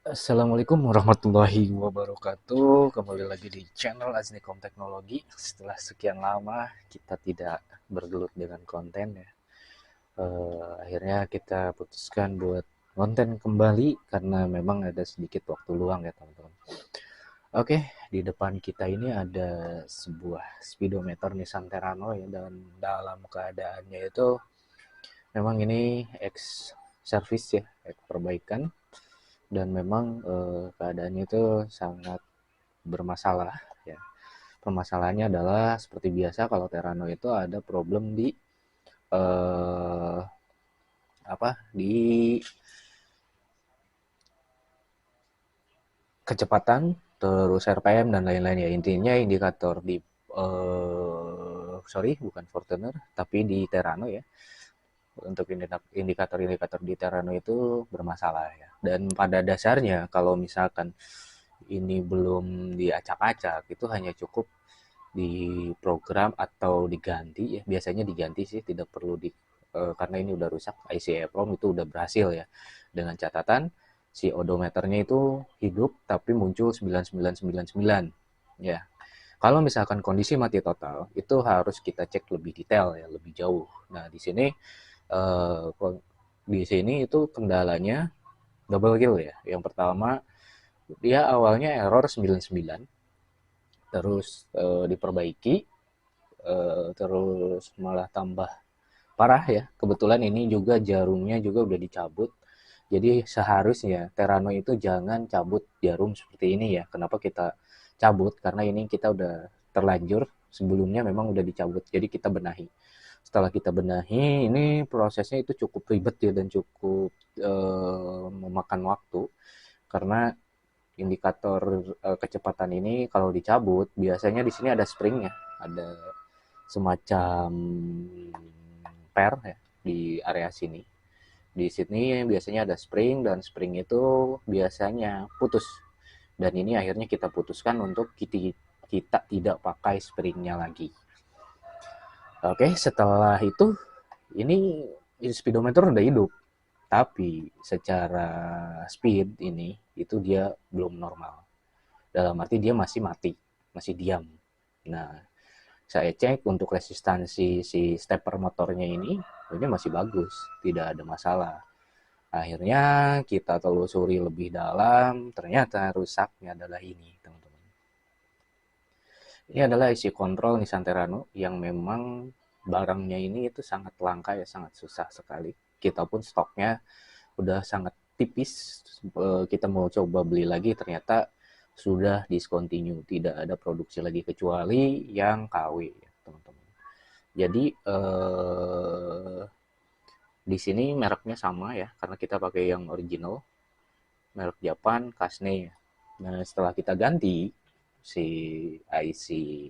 Assalamualaikum warahmatullahi wabarakatuh. Kembali lagi di channel Aznikom Teknologi. Setelah sekian lama kita tidak bergelut dengan konten ya. Akhirnya kita putuskan buat konten kembali karena memang ada sedikit waktu luang ya teman-teman. Oke, di depan kita ini ada sebuah speedometer Nissan Terrano ya, dan dalam keadaannya itu memang ini ex service ya, ex perbaikan, dan memang keadaannya itu sangat bermasalah ya. Permasalahannya adalah seperti biasa kalau Terrano itu ada problem di eh, di kecepatan, terus RPM dan lain-lain ya. Intinya indikator di sorry, bukan Fortuner tapi di Terrano ya. Untuk indikator-indikator di Terrano itu bermasalah ya. Dan pada dasarnya kalau misalkan ini belum diacak-acak, itu hanya cukup di program atau diganti ya. Biasanya diganti sih, tidak perlu karena ini udah rusak, IC EEPROM itu udah berhasil ya, dengan catatan si odometernya itu hidup tapi muncul 9999 ya. Kalau misalkan kondisi mati total itu harus kita cek lebih detail ya, lebih jauh. Nah eh, di sini itu kendalanya double kill ya. Yang pertama, dia awalnya error 99, terus diperbaiki, terus malah tambah parah ya. Kebetulan ini juga jarumnya juga udah dicabut. Jadi seharusnya Terrano itu jangan cabut jarum seperti ini ya. Kenapa kita cabut? Karena ini kita udah terlanjur, sebelumnya memang udah dicabut. Jadi kita benahi. Setelah kita benahi, ini prosesnya itu cukup ribet ya, dan cukup memakan waktu, karena indikator kecepatan ini kalau dicabut biasanya di sini ada springnya, ada semacam per ya di area sini. Di sini biasanya ada spring, dan spring itu biasanya putus, dan ini akhirnya kita putuskan untuk kita tidak pakai springnya lagi. Oke, setelah itu ini speedometer udah hidup, tapi secara speed ini itu dia belum normal. Dalam arti dia masih mati, masih diam. Nah, saya cek untuk resistansi si stepper motornya ini masih bagus, tidak ada masalah. Akhirnya kita telusuri lebih dalam, ternyata rusaknya adalah ini, teman-teman. Ini adalah isi kontrol Nissan Terrano yang memang barangnya ini itu sangat langka ya, sangat susah sekali. Kita pun stoknya udah sangat tipis. Kita mau coba beli lagi, ternyata sudah discontinue, tidak ada produksi lagi kecuali yang KW ya teman-teman. Jadi di sini mereknya sama ya, karena kita pakai yang original, merek Japan, Kasne ya. Nah setelah kita ganti si IC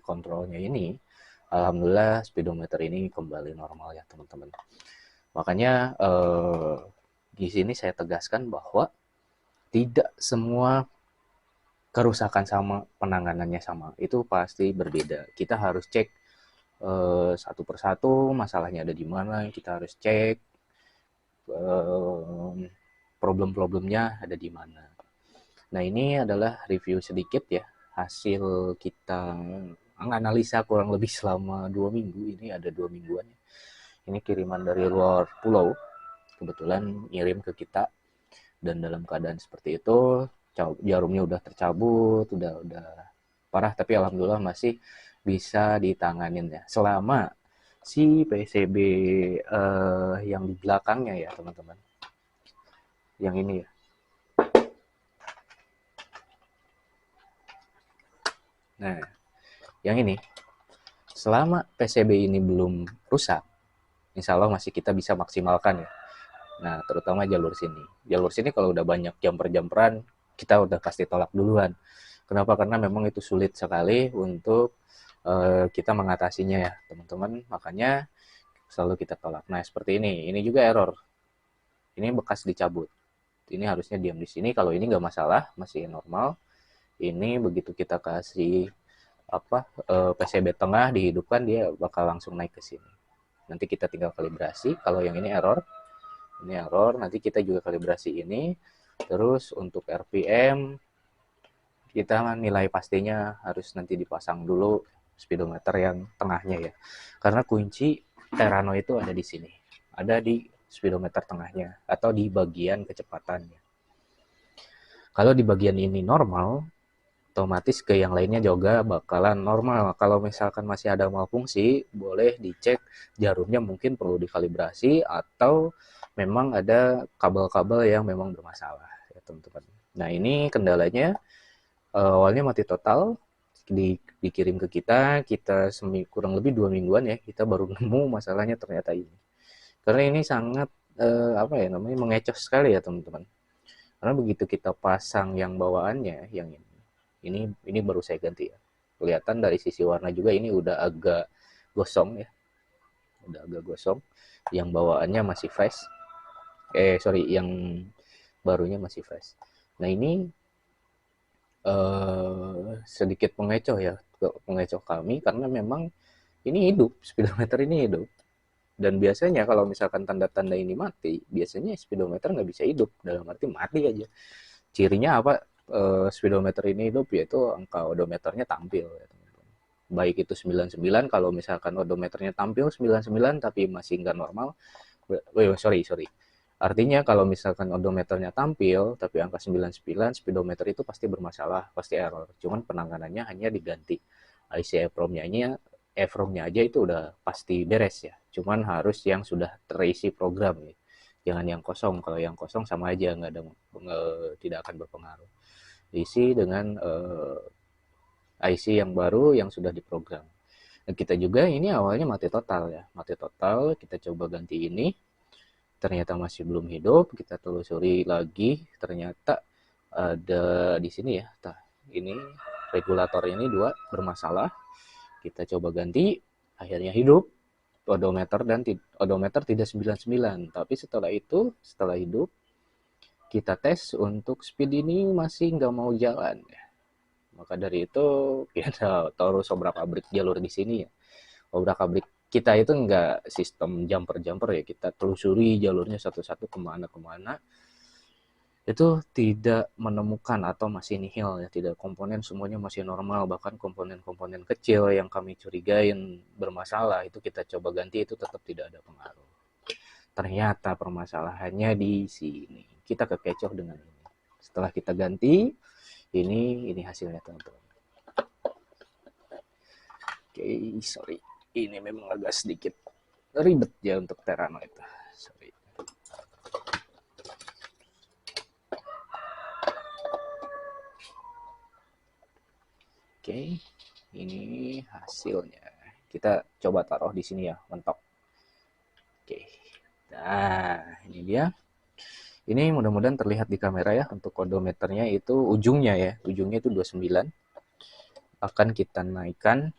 kontrolnya ini, alhamdulillah speedometer ini kembali normal ya teman-teman. Makanya di sini saya tegaskan bahwa tidak semua kerusakan sama, penanganannya sama. Itu pasti berbeda. Kita harus cek satu persatu masalahnya ada di mana. Kita harus cek eh, problem-problemnya ada di mana. Nah ini adalah review sedikit ya, hasil kita menganalisa kurang lebih selama 2 minggu. Ini ada 2 mingguan. Ini kiriman dari luar pulau, kebetulan ngirim ke kita, dan dalam keadaan seperti itu jarumnya udah tercabut, udah parah, tapi alhamdulillah masih bisa ditanganin ya, selama si PCB yang di belakangnya ya teman-teman, yang ini ya. Nah yang ini, selama PCB ini belum rusak, insya Allah masih kita bisa maksimalkan ya. Nah terutama jalur sini kalau udah banyak jumper-jumperan, kita udah pasti tolak duluan. Kenapa? Karena memang itu sulit sekali untuk kita mengatasinya ya teman-teman. Makanya selalu kita tolak. Nah seperti ini juga error. Ini bekas dicabut. Ini harusnya diam di sini. Kalau ini nggak masalah, masih normal. Ini begitu kita kasih PCB tengah dihidupkan, dia bakal langsung naik ke sini. Nanti kita tinggal kalibrasi. Kalau yang ini error, nanti kita juga kalibrasi ini Terus untuk RPM kita nilai pastinya harus nanti dipasang dulu speedometer yang tengahnya ya. Karena kunci Terano itu ada di sini. Ada di speedometer tengahnya atau di bagian kecepatannya. Kalau di bagian ini normal, otomatis ke yang lainnya juga bakalan normal. Kalau misalkan masih ada malfungsi, boleh dicek jarumnya mungkin perlu dikalibrasi atau memang ada kabel-kabel yang memang bermasalah ya teman-teman. Nah ini kendalanya awalnya mati total, dikirim ke kita kurang lebih 2 mingguan ya, kita baru nemu masalahnya ternyata ini. Karena ini sangat apa ya namanya mengecoh sekali ya teman-teman. Karena begitu kita pasang yang bawaannya, yang ini baru saya ganti ya. Kelihatan dari sisi warna juga ini udah agak gosong ya, udah agak gosong. Yang bawaannya masih fresh. Sorry, yang barunya masih fresh. Nah ini sedikit mengecoh ya, mengecoh kami karena memang ini hidup, speedometer ini hidup. Dan biasanya kalau misalkan tanda-tanda ini mati, biasanya speedometer nggak bisa hidup, dalam arti mati aja. Cirinya apa speedometer ini hidup, yaitu angka odometernya tampil ya teman-teman. Baik itu 99, kalau misalkan odometernya tampil 99 tapi masih nggak normal, sorry, artinya kalau misalkan odometernya tampil tapi angka 99, speedometer itu pasti bermasalah, pasti error. Cuman penanganannya hanya diganti IC EEPROM-nya aja itu udah pasti beres ya. Cuman harus yang sudah terisi program ya. Jangan yang kosong. Kalau yang kosong sama aja tidak akan berpengaruh. Diisi dengan IC yang baru yang sudah diprogram. Dan kita juga ini awalnya mati total ya. Mati total, kita coba ganti ini. Ternyata masih belum hidup, kita telusuri lagi, ternyata ada di sini ya. Ini regulator ini 2 bermasalah. Kita coba ganti, akhirnya hidup odometer tidak 99, tapi setelah hidup kita tes untuk speed ini masih nggak mau jalan ya. Maka dari itu kita taruh obrak abrik jalur di sini ya. Obrak abrik kita itu nggak sistem jumper ya, kita telusuri jalurnya satu-satu kemana itu tidak menemukan atau masih nihil ya, tidak, komponen semuanya masih normal, bahkan komponen-komponen kecil yang kami curigain bermasalah itu kita coba ganti, itu tetap tidak ada pengaruh. Ternyata permasalahannya di sini, kita kekecoh dengan ini. Setelah kita ganti ini hasilnya teman-teman. Oke, sorry, ini memang agak sedikit ribet ya untuk Terano itu, sorry. Oke, ini hasilnya. Kita coba taruh di sini ya, mentok. Oke. Nah, ini dia. Ini mudah-mudahan terlihat di kamera ya, untuk odometernya itu ujungnya ya. Ujungnya itu 29. Akan kita naikkan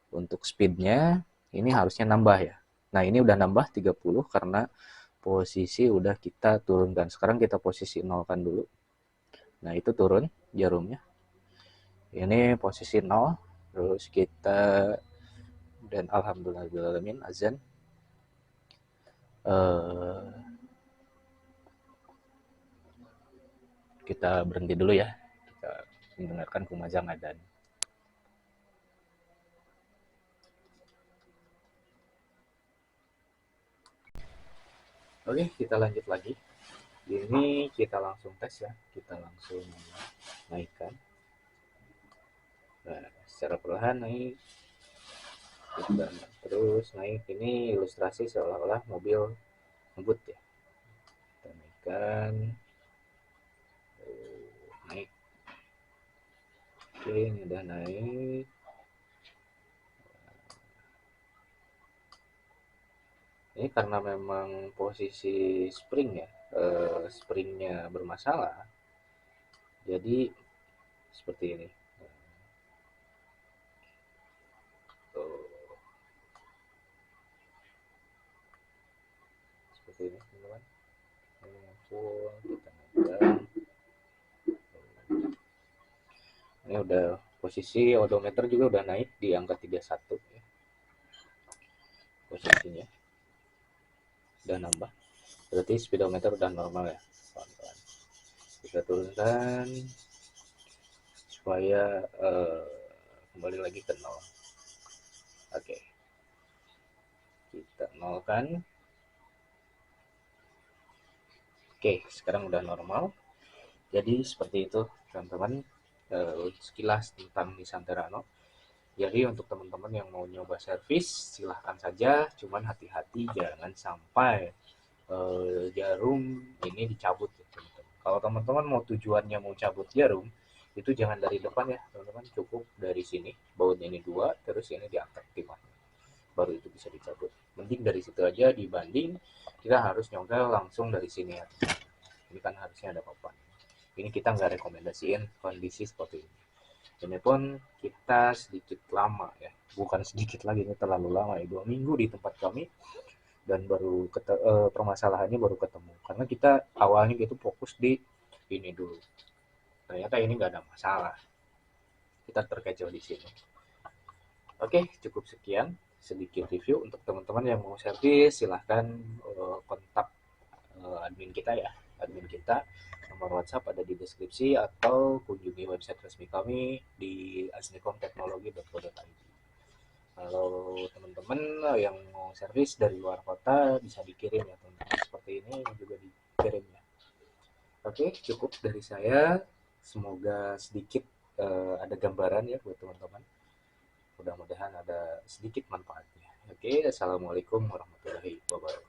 untuk speednya. Ini harusnya nambah ya. Nah, ini udah nambah 30 karena posisi udah kita turunkan. Sekarang kita posisi nolkan dulu. Nah, itu turun jarumnya. Ini posisi 0, terus kita, dan alhamdulillahirrahmanirrahim, azan. Kita berhenti dulu ya, kita mendengarkan kumazang adzan. Oke, kita lanjut lagi. Ini kita langsung tes ya, kita langsung naikkan. Nah, secara perlahan naik, kita terus naik. Ini ilustrasi seolah-olah mobil ngebut ya. Kita naikkan, naik. Oke, ini udah naik. Ini karena memang posisi spring ya, springnya bermasalah, jadi seperti ini. Seperti ini teman-teman. Ini full, kita naikkan. Ini udah posisi odometer juga udah naik di angka 31 ya. Posisinya udah nambah, berarti speedometer udah normal ya, pelan-pelan. kita turunkan supaya kembali lagi ke nol. Oke, kita nolkan. Oke, sekarang udah normal. Jadi seperti itu teman-teman, sekilas tentang Nissan Terrano. Jadi untuk teman-teman yang mau nyoba servis silahkan saja, cuman hati-hati jangan sampai jarum ini dicabut ya teman-teman. Kalau teman-teman mau tujuannya mau cabut jarum, itu jangan dari depan ya teman-teman, cukup dari sini, baut ini dua, terus ini diangkat timahnya, baru itu bisa dicabut. Mending dari situ aja dibanding kita harus nyongkel langsung dari sini ya. Ini kan harusnya ada papan. Ini kita nggak rekomendasiin kondisi seperti ini. Ini pun kita sedikit lama ya, bukan sedikit lagi, ini terlalu lama ya, 2 minggu di tempat kami, dan baru permasalahannya baru ketemu karena kita awalnya gitu fokus di ini dulu, ternyata ini nggak ada masalah, kita terkecoh di sini. Oke, cukup sekian sedikit review. Untuk teman-teman yang mau servis silahkan kontak admin kita ya, admin kita, nomor WhatsApp ada di deskripsi, atau kunjungi website resmi kami di asnikomteknologi.co.id. Kalau teman-teman yang mau servis dari luar kota bisa dikirim ya teman-teman, seperti ini juga dikirim ya. Oke, cukup dari saya. Semoga sedikit ada gambaran ya buat teman-teman. Mudah-mudahan ada sedikit manfaatnya. Oke, assalamualaikum warahmatullahi wabarakatuh.